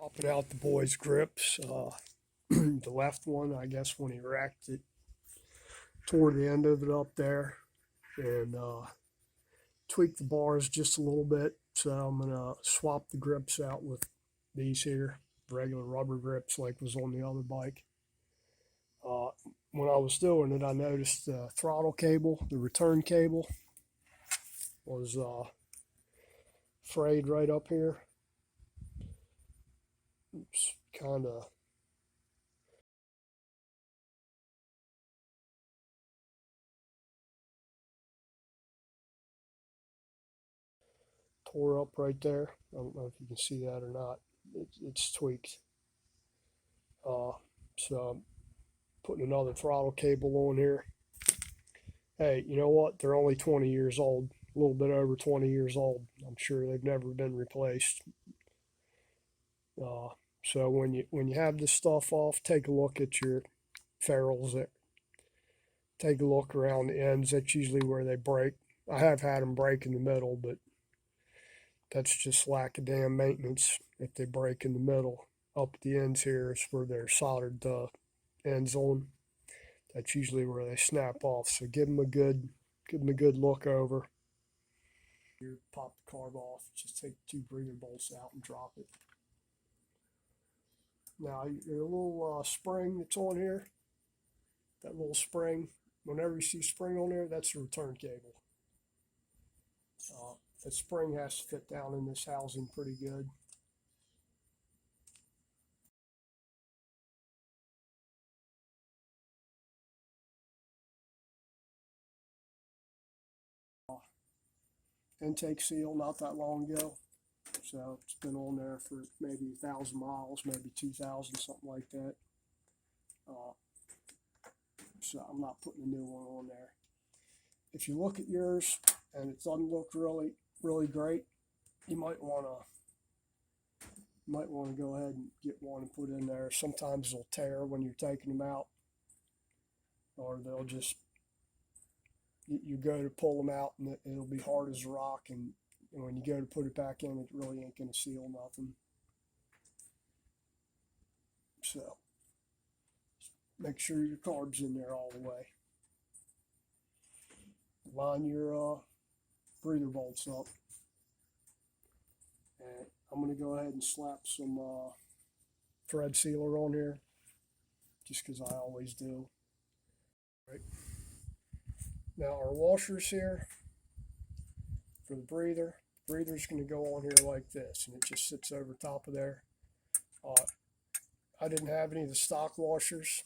Popping out the boy's grips. The left one, I guess, when he racked it, tore the end of it up there and tweaked the bars just a little bit. So I'm gonna swap the grips out with these here, regular rubber grips like was on the other bike. When I was doing it, I noticed the throttle cable, the return cable, was frayed right up here. It's kind of tore up right there. I don't know if you can see that or not. It's tweaked. So I'm putting another throttle cable on here. Hey, you know what? They're only 20 years old, a little bit over 20 years old. I'm sure they've never been replaced. So when you have this stuff off, take a look at your ferrules. Take a look around the ends. That's usually where they break. I have had them break in the middle, but that's just lack of damn maintenance if they break in the middle. Up at the ends here is where they're soldered the ends on. That's usually where they snap off. So give them a good look over. You pop the carb off. Just take the two breather bolts out and drop it. Now your little spring that's on here, that little spring. Whenever you see spring on there, that's the return cable. That spring has to fit down in this housing pretty good. Intake seal not that long ago, so it's been on there for maybe 1,000 miles, maybe 2,000, something like that. So I'm not putting a new one on there. If you look at yours and it doesn't look really great, you might want to go ahead and get one and put in there. Sometimes they'll tear when you're taking them out, or they'll just, you go to pull them out and it'll be hard as a rock, and when you go to put it back in, it really ain't going to seal nothing. So make sure your carb's in there all the way. Line your breather bolts up, and I'm going to go ahead and slap some thread sealer on here, just because I always do. Right. Now our washers here for the breather. The breather's going to go on here like this, and it just sits over top of there. I didn't have any of the stock washers.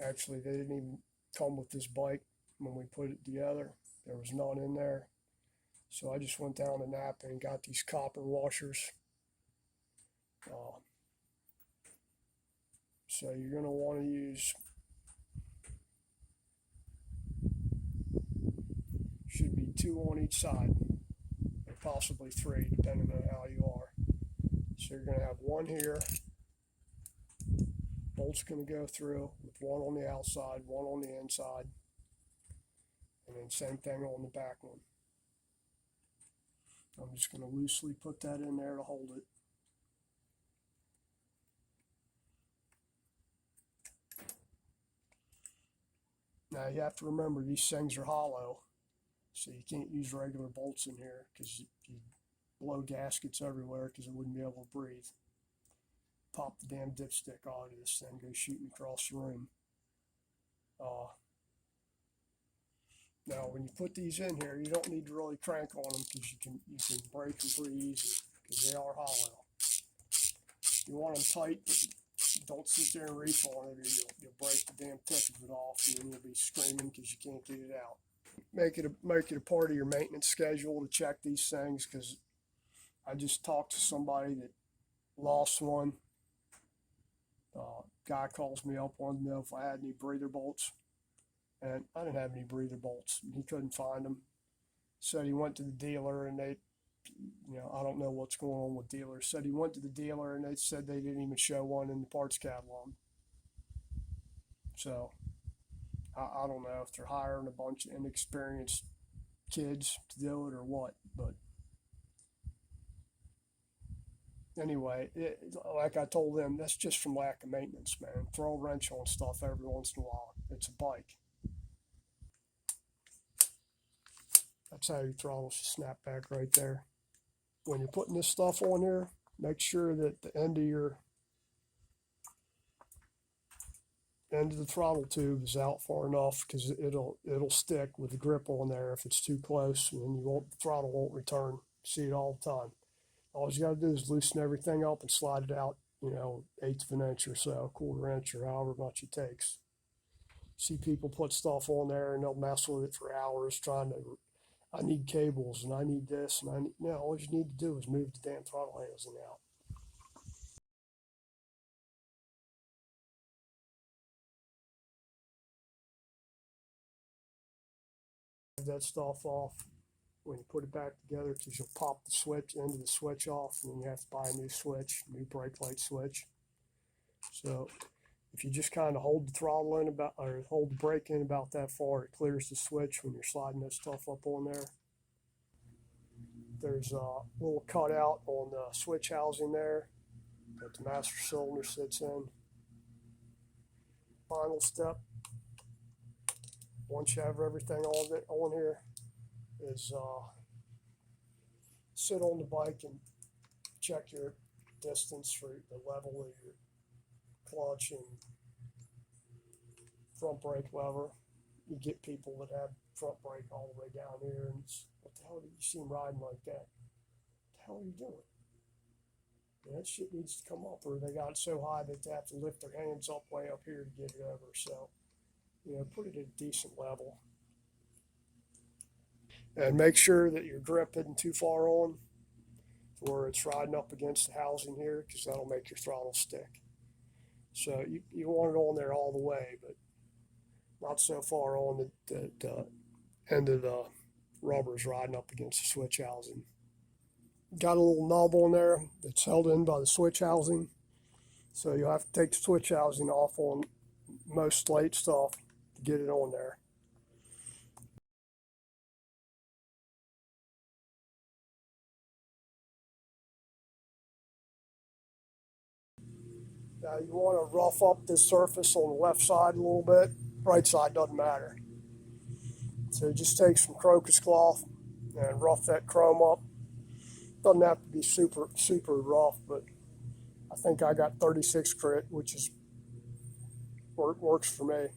Actually, they didn't even come with this bike when we put it together. There was none in there. So I just went down to Napa and got these copper washers. So you're going to want to use, should be 2 on each side, or possibly 3, depending on how you are. So you're going to have one here. Bolt's going to go through with one on the outside, one on the inside, and then same thing on the back one. I'm just going to loosely put that in there to hold it. Now you have to remember these things are hollow, so you can't use regular bolts in here because you blow gaskets everywhere because it wouldn't be able to breathe. Pop the damn dipstick out of this thing, go shooting across the room. Now when you put these in here, you don't need to really crank on them because you can break them pretty easy because they are hollow. You want them tight, but don't sit there and reef on it, or you'll break the damn tip of it off, and then you'll be screaming because you can't get it out. Make it a part of your maintenance schedule to check these things, because I just talked to somebody that lost one. Guy calls me up, wanted to know if I had any breather bolts, and I didn't have any breather bolts. He couldn't find them. Said he went to the dealer, and they, I don't know what's going on with dealers. Said he went to the dealer, and they said they didn't even show one in the parts catalog. So I don't know if they're hiring a bunch of inexperienced kids to do it or what, but Anyway, like I told them, that's just from lack of maintenance, man. Throw a wrench on stuff every once in a while. It's a bike. That's how your throttle should snap back right there. When you're putting this stuff on here, make sure that the end of the throttle tube is out far enough, because it'll stick with the grip on there if it's too close, and the throttle won't return. See it all the time. All you got to do is loosen everything up and slide it out, eighth of an inch or so, quarter inch, or however much it takes. See people put stuff on there and they'll mess with it for hours trying to. I need cables and I need this and I need. No, all you need to do is move the damn throttle housing out. That stuff off when you put it back together, because you'll pop the switch end of the switch off, and then you have to buy a new switch, new brake light switch. So if you just kind of hold the throttle in about, or hold the brake in about that far, it clears the switch when you're sliding that stuff up on there. There's a little cutout on the switch housing there that the master cylinder sits in. Final step, once you have everything on here, is sit on the bike and check your distance for the level of your clutch and front brake lever. You get people that have front brake all the way down here, and it's, what the hell do you see them riding like that? What the hell are you doing? That shit needs to come up, or they got it so high that they have to lift their hands up way up here to get it over. So, put it at a decent level. And make sure that your grip isn't too far on where it's riding up against the housing here, because that'll make your throttle stick. So you want it on there all the way, but not so far on that the end of the rubber is riding up against the switch housing. Got a little knob on there that's held in by the switch housing, so you'll have to take the switch housing off on most late stuff to get it on there. Now you want to rough up this surface on the left side a little bit. Right side doesn't matter. So just take some crocus cloth and rough that chrome up. Doesn't have to be super rough, but I think I got 36 grit, which is works for me.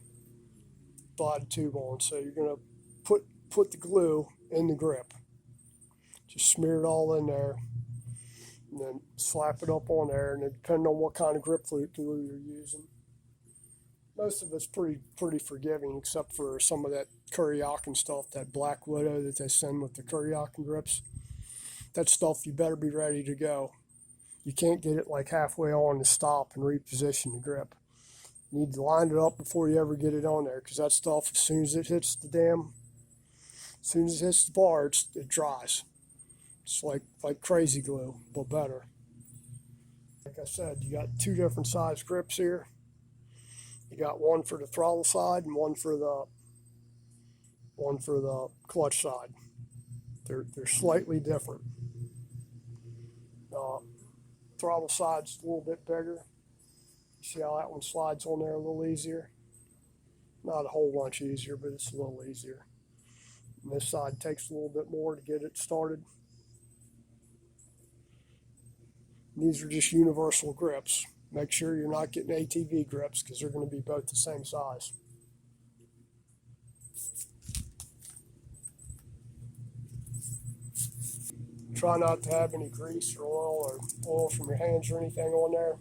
Slide tube on. So you're gonna put the glue in the grip. Just smear it all in there, and then slap it up on there. And then depending on what kind of grip glue you're using, most of it's pretty forgiving, except for some of that Kuryakin stuff, that Black Widow that they send with the Kuryakin grips. That stuff, you better be ready to go. You can't get it like halfway on to stop and reposition the grip. You need to line it up before you ever get it on there, because that stuff, as soon as it hits the bar, it dries. It's like crazy glue, but better. Like I said, you got two different size grips here. You got one for the throttle side and one for the clutch side. They're slightly different. Throttle side's a little bit bigger. You see how that one slides on there a little easier? Not a whole bunch easier, but it's a little easier. And this side takes a little bit more to get it started. And these are just universal grips. Make sure you're not getting ATV grips, because they're going to be both the same size. Try not to have any grease or oil from your hands or anything on there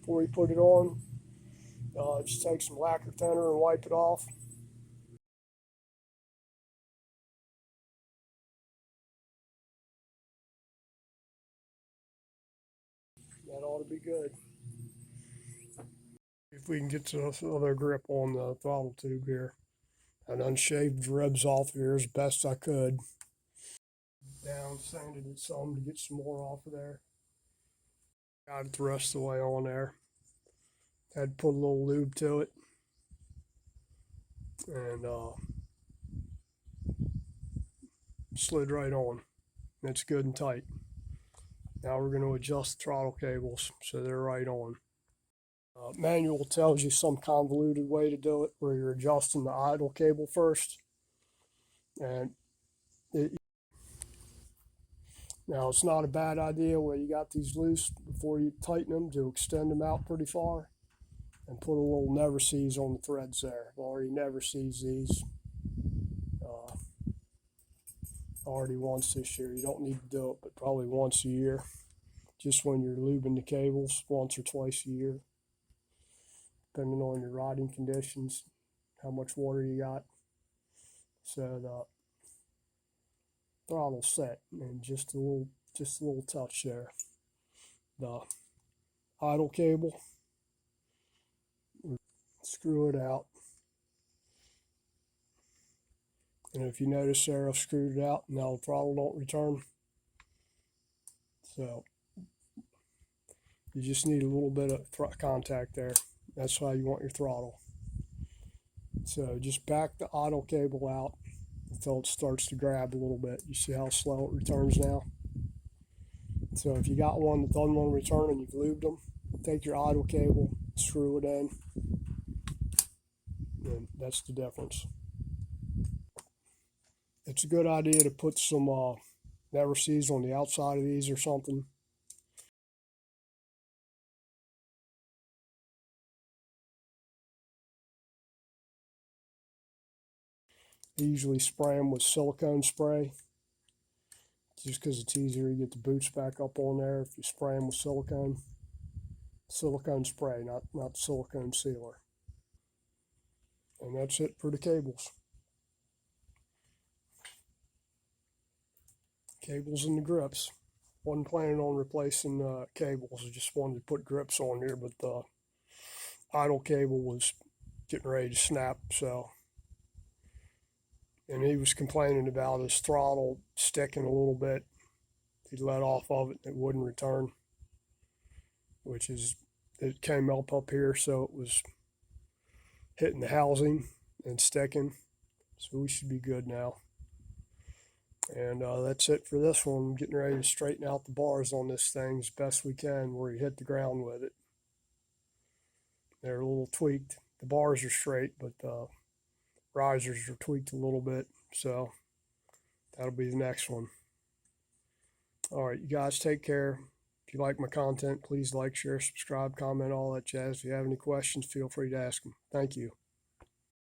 before you put it on. Just take some lacquer thinner and wipe it off. That ought to be good. If we can get to this other grip on the throttle tube here. I unshaved ribs off here as best I could. Down, sanded it some to get some more off of there. Got it the rest of the way on there. Had to put a little lube to it. And slid right on. It's good and tight. Now we're going to adjust the throttle cables so they're right on. Manual tells you some convoluted way to do it where you're adjusting the idle cable first. And now it's not a bad idea when you got these loose before you tighten them to extend them out pretty far and put a little never sees on the threads there. I've already never sees these already once this year. You don't need to do it, but probably once a year. Just when you're lubing the cables, once or twice a year, depending on your riding conditions, how much water you got. So the throttle set, and just a little touch there. The idle cable, screw it out. And if you notice there, I've screwed it out. Now the throttle don't return. So you just need a little bit of contact there. That's how you want your throttle. So just back the idle cable out until it starts to grab a little bit. You see how slow it returns now? So if you got one that doesn't want to return and you've lubed them, take your idle cable, screw it in, and that's the difference. It's a good idea to put some never sees on the outside of these or something. I usually spray them with silicone spray just because it's easier to get the boots back up on there if you spray them with silicone. Silicone spray, not silicone sealer. And that's it for the cables. Cables and the grips. Wasn't planning on replacing cables. I just wanted to put grips on here, but the idle cable was getting ready to snap, so. And he was complaining about his throttle sticking a little bit. He let off of it and it wouldn't return, which is, it came up here, so it was hitting the housing and sticking. So we should be good now. And that's it for this one. I'm getting ready to straighten out the bars on this thing as best we can where you hit the ground with it. They're a little tweaked. The bars are straight, but the risers are tweaked a little bit. So that'll be the next one. All right, you guys take care. If you like my content, please like, share, subscribe, comment, all that jazz. If you have any questions, feel free to ask them. Thank you.